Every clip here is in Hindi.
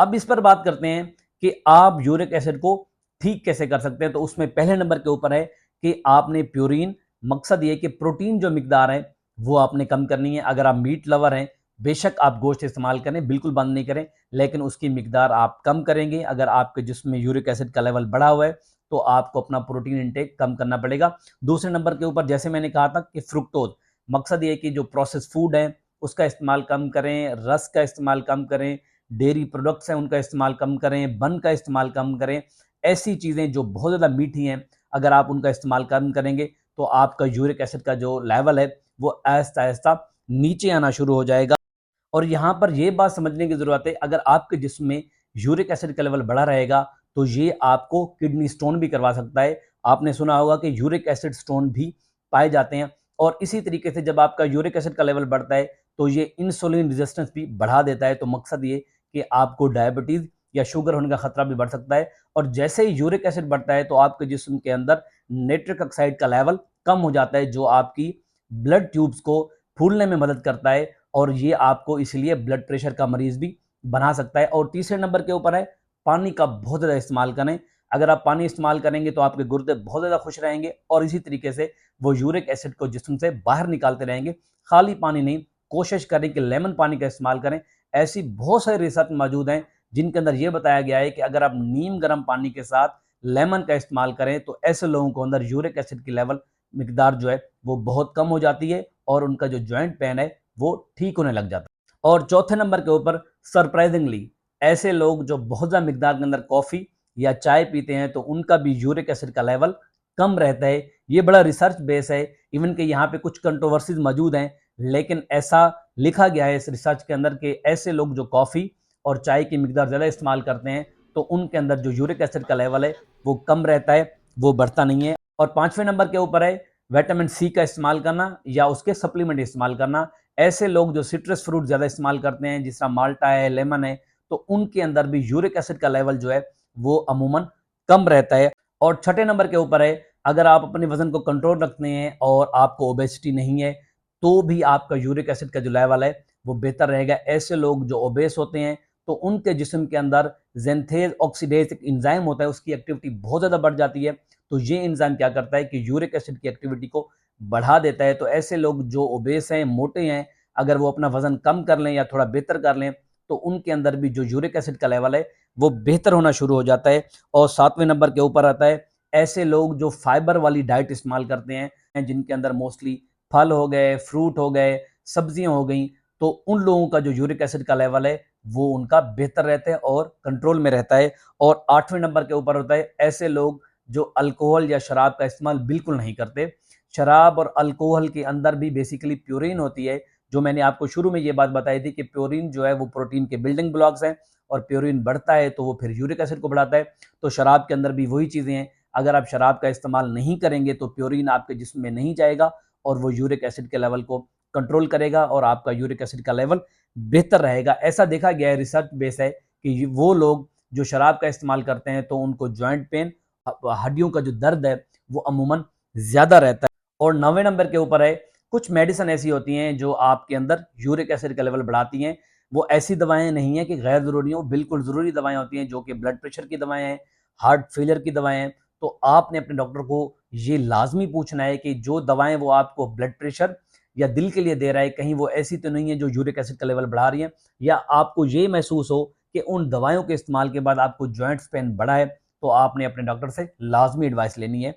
अब इस पर बात करते हैं कि आप यूरिक एसिड को ठीक कैसे कर सकते हैं। तो उसमें पहले नंबर के ऊपर है कि आपने प्यूरिन, मकसद ये कि प्रोटीन जो मिकदार है वो आपने कम करनी है। अगर आप मीट लवर हैं, बेशक आप गोश्त इस्तेमाल करें, बिल्कुल बंद नहीं करें, लेकिन उसकी मिकदार आप कम करेंगे। अगर आपके जिस्म में यूरिक एसिड का लेवल बढ़ा हुआ है तो आपको अपना प्रोटीन इंटेक कम करना पड़ेगा। दूसरे नंबर के ऊपर जैसे मैंने कहा था कि फ्रुक्टोज, मकसद ये कि जो प्रोसेस फूड है उसका इस्तेमाल कम करें, रस का इस्तेमाल कम करें, डेयरी प्रोडक्ट्स हैं उनका इस्तेमाल कम करें, बन का इस्तेमाल कम करें। ऐसी चीज़ें जो बहुत ज़्यादा मीठी हैं, अगर आप उनका इस्तेमाल कम करेंगे तो आपका यूरिक एसिड का जो लेवल है वो आहिस्ता आहिस्ता नीचे आना शुरू हो जाएगा। और यहाँ पर यह बात समझने की ज़रूरत है, अगर आपके जिस्म में यूरिक एसिड का लेवल बढ़ा रहेगा तो ये आपको किडनी स्टोन भी करवा सकता है। आपने सुना होगा कि यूरिक एसिड स्टोन भी पाए जाते हैं। और इसी तरीके से जब आपका यूरिक एसिड का लेवल बढ़ता है तो ये इंसुलिन रेजिस्टेंस भी बढ़ा देता है। तो मकसद ये कि आपको डायबिटीज़ या शुगर होने का खतरा भी बढ़ सकता है। और जैसे ही यूरिक एसिड बढ़ता है तो आपके जिस्म के अंदर नाइट्रिक ऑक्साइड का लेवल कम हो जाता है, जो आपकी ब्लड ट्यूब्स को फूलने में मदद करता है और ये आपको इसलिए ब्लड प्रेशर का मरीज भी बना सकता है। और तीसरे नंबर के ऊपर है पानी का बहुत ज़्यादा इस्तेमाल करें। अगर आप पानी इस्तेमाल करेंगे तो आपके गुर्दे बहुत ज़्यादा खुश रहेंगे और इसी तरीके से वो यूरिक एसिड को जिस्म से बाहर निकालते रहेंगे। खाली पानी नहीं, कोशिश करें कि लेमन पानी का इस्तेमाल करें। ऐसी बहुत सारी रिसर्च मौजूद हैं जिनके अंदर यह बताया गया है कि अगर आप नीम गर्म पानी के साथ लेमन का इस्तेमाल करें तो ऐसे लोगों को अंदर यूरिक एसिड की लेवल मिकदार जो है वो बहुत कम हो जाती है और उनका जो जॉइंट पेन है वो ठीक होने लग जाता है। और चौथे नंबर के ऊपर सरप्राइजिंगली ऐसे लोग जो बहुत ज़्यादा मिकदार के अंदर कॉफ़ी या चाय पीते हैं तो उनका भी यूरिक एसिड का लेवल कम रहता है। ये बड़ा रिसर्च बेस है, इवन कि यहाँ पे कुछ कंट्रोवर्सीज मौजूद हैं, लेकिन ऐसा लिखा गया है इस रिसर्च के अंदर कि ऐसे लोग जो कॉफ़ी और चाय की मिकदार ज़्यादा इस्तेमाल करते हैं तो उनके अंदर जो यूरिक एसिड का लेवल है वो कम रहता है, वो बढ़ता नहीं है। और पांचवें नंबर के ऊपर है विटामिन सी का इस्तेमाल करना या उसके सप्लीमेंट इस्तेमाल करना। ऐसे लोग जो सिट्रस फ्रूट ज़्यादा इस्तेमाल करते हैं, जिस तरह माल्टा है, लेमन है, तो उनके अंदर भी यूरिक एसिड का लेवल जो है वो अमूमन कम रहता है। और छठे नंबर के ऊपर है अगर आप अपने वजन को कंट्रोल रखते हैं और आपको ओबेसिटी नहीं है तो भी आपका यूरिक एसिड का जो लेवल है वो बेहतर रहेगा। ऐसे लोग जो ओबेस होते हैं तो उनके जिस्म के अंदर जेंथेज ऑक्सीडेज एक इंजाइम होता है, उसकी एक्टिविटी बहुत ज़्यादा बढ़ जाती है। तो ये इंजाइम क्या करता है कि यूरिक एसिड की एक्टिविटी को बढ़ा देता है। तो ऐसे लोग जो ओबेस हैं, मोटे हैं, अगर वो अपना वजन कम कर लें या थोड़ा बेहतर कर लें तो उनके अंदर भी जो यूरिक एसिड का लेवल है वो बेहतर होना शुरू हो जाता है। और सातवें नंबर के ऊपर आता है ऐसे लोग जो फाइबर वाली डाइट इस्तेमाल करते हैं, जिनके अंदर मोस्टली फल हो गए, फ्रूट हो गए, सब्जियां हो गई, तो उन लोगों का जो यूरिक एसिड का लेवल है वो उनका बेहतर रहता है और कंट्रोल में रहता है। और आठवें नंबर के ऊपर होता है ऐसे लोग जो अल्कोहल या शराब का इस्तेमाल बिल्कुल नहीं करते। शराब और अल्कोहल के अंदर भी बेसिकली प्यूरिन होती है, जो मैंने आपको शुरू में ये बात बताई थी कि प्यूरिन जो है वो प्रोटीन के बिल्डिंग ब्लॉक्स हैं और प्यूरिन बढ़ता है तो वो फिर यूरिक एसिड को बढ़ाता है। तो शराब के अंदर भी वही चीज़ें हैं, अगर आप शराब का इस्तेमाल नहीं करेंगे तो प्यूरिन आपके जिस्म में नहीं जाएगा और वो यूरिक एसिड के लेवल को कंट्रोल करेगा और आपका यूरिक एसिड का लेवल बेहतर रहेगा। ऐसा देखा गया है, रिसर्च बेस है कि वो लोग जो शराब का इस्तेमाल करते हैं तो उनको जॉइंट पेन, हड्डियों का जो दर्द है वो अमूमन ज़्यादा रहता है। और 9वें नंबर के ऊपर है कुछ मेडिसिन ऐसी होती हैं जो आपके अंदर यूरिक एसिड का लेवल बढ़ाती हैं। वो ऐसी दवाएं नहीं है कि गैर ज़रूरी हो, बिल्कुल ज़रूरी दवाएं होती हैं जो कि ब्लड प्रेशर की दवाएं हैं, हार्ट फेलियर की दवाएं हैं। तो आपने अपने डॉक्टर को ये लाजमी पूछना है कि जो दवाएं वो आपको ब्लड प्रेशर या दिल के लिए दे रहा है कहीं वो ऐसी तो नहीं है जो यूरिक एसिड का लेवल बढ़ा रही है, या आपको ये महसूस हो कि उन दवाओं के इस्तेमाल के बाद आपको जॉइंट्स पेन बढ़ा है, तो आपने अपने डॉक्टर से लाजमी एडवाइस लेनी है।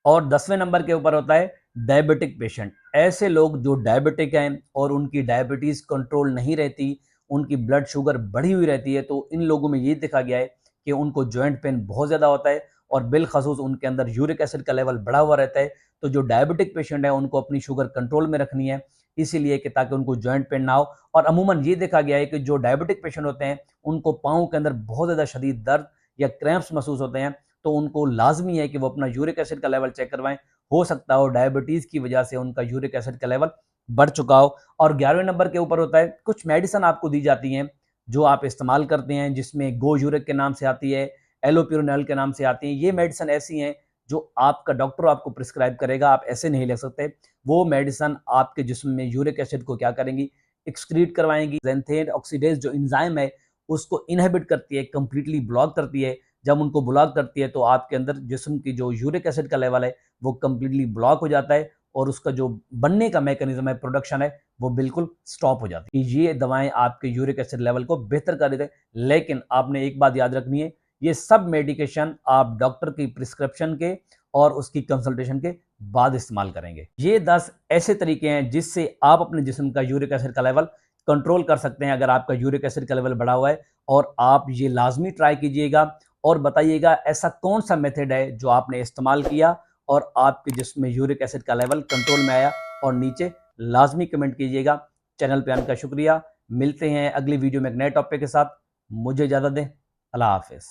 और 10वें नंबर के ऊपर होता है डायबिटिक पेशेंट। ऐसे लोग जो डायबिटिक हैं और उनकी डायबिटीज़ कंट्रोल नहीं रहती, उनकी ब्लड शुगर बढ़ी हुई रहती है, तो इन लोगों में ये देखा गया है कि उनको जॉइंट पेन बहुत ज़्यादा होता है और बिलखसूस उनके अंदर यूरिक एसिड का लेवल बढ़ा हुआ रहता है। तो जो डायबिटिक पेशेंट है उनको अपनी शुगर कंट्रोल में रखनी है, इसीलिए कि ताकि उनको जॉइंट पेन ना हो। और अमूमन ये देखा गया है कि जो डायबिटिक पेशेंट होते हैं उनको पाँव के अंदर बहुत ज़्यादा शदीद दर्द या क्रैम्प्स महसूस होते हैं, तो उनको लाजमी है कि वो अपना यूरिक एसिड का लेवल चेक करवाएं। हो सकता हो डायबिटीज़ की वजह से उनका यूरिक एसिड का लेवल बढ़ चुका हो। और 11वें नंबर के ऊपर होता है कुछ मेडिसिन आपको दी जाती हैं जो आप इस्तेमाल करते हैं, जिसमें गो यूरिक के नाम से आती है, एलोप्यूरिनल के नाम से आती हैं। ये मेडिसिन ऐसी हैं जो आपका डॉक्टर आपको प्रिस्क्राइब करेगा, आप ऐसे नहीं ले सकते। वो मेडिसिन आपके जिस्म में यूरिक एसिड को क्या करेंगी, एक्सक्रीट करवाएंगी। जेंथेन ऑक्सीडेज जो इंजाइम है उसको इनहिबिट करती है, कंप्लीटली ब्लॉक करती है। जब उनको ब्लॉक करती है तो आपके अंदर जिस्म की जो यूरिक एसिड का लेवल है वो कंप्लीटली ब्लॉक हो जाता है और उसका जो बनने का मैकेनिज्म है, प्रोडक्शन है, वो बिल्कुल स्टॉप हो जाती है। ये दवाएं आपके यूरिक एसिड लेवल को बेहतर कर देते हैं, लेकिन आपने एक बात याद रखनी है, ये सब मेडिकेशन आप डॉक्टर की प्रिस्क्रिप्शन के और उसकी कंसल्टेशन के बाद इस्तेमाल करेंगे। ये 10 ऐसे तरीके हैं जिससे आप अपने जिस्म का यूरिक एसिड का लेवल कंट्रोल कर सकते हैं अगर आपका यूरिक एसिड का लेवल बढ़ा हुआ है। और आप ये लाजमी ट्राई कीजिएगा और बताइएगा ऐसा कौन सा मेथड है जो आपने इस्तेमाल किया और आपके जिस्म में यूरिक एसिड का लेवल कंट्रोल में आया, और नीचे लाजमी कमेंट कीजिएगा। चैनल पे आने का शुक्रिया। मिलते हैं अगली वीडियो में एक नए टॉपिक के साथ। मुझे इजाजत दें। अल्लाह हाफिज।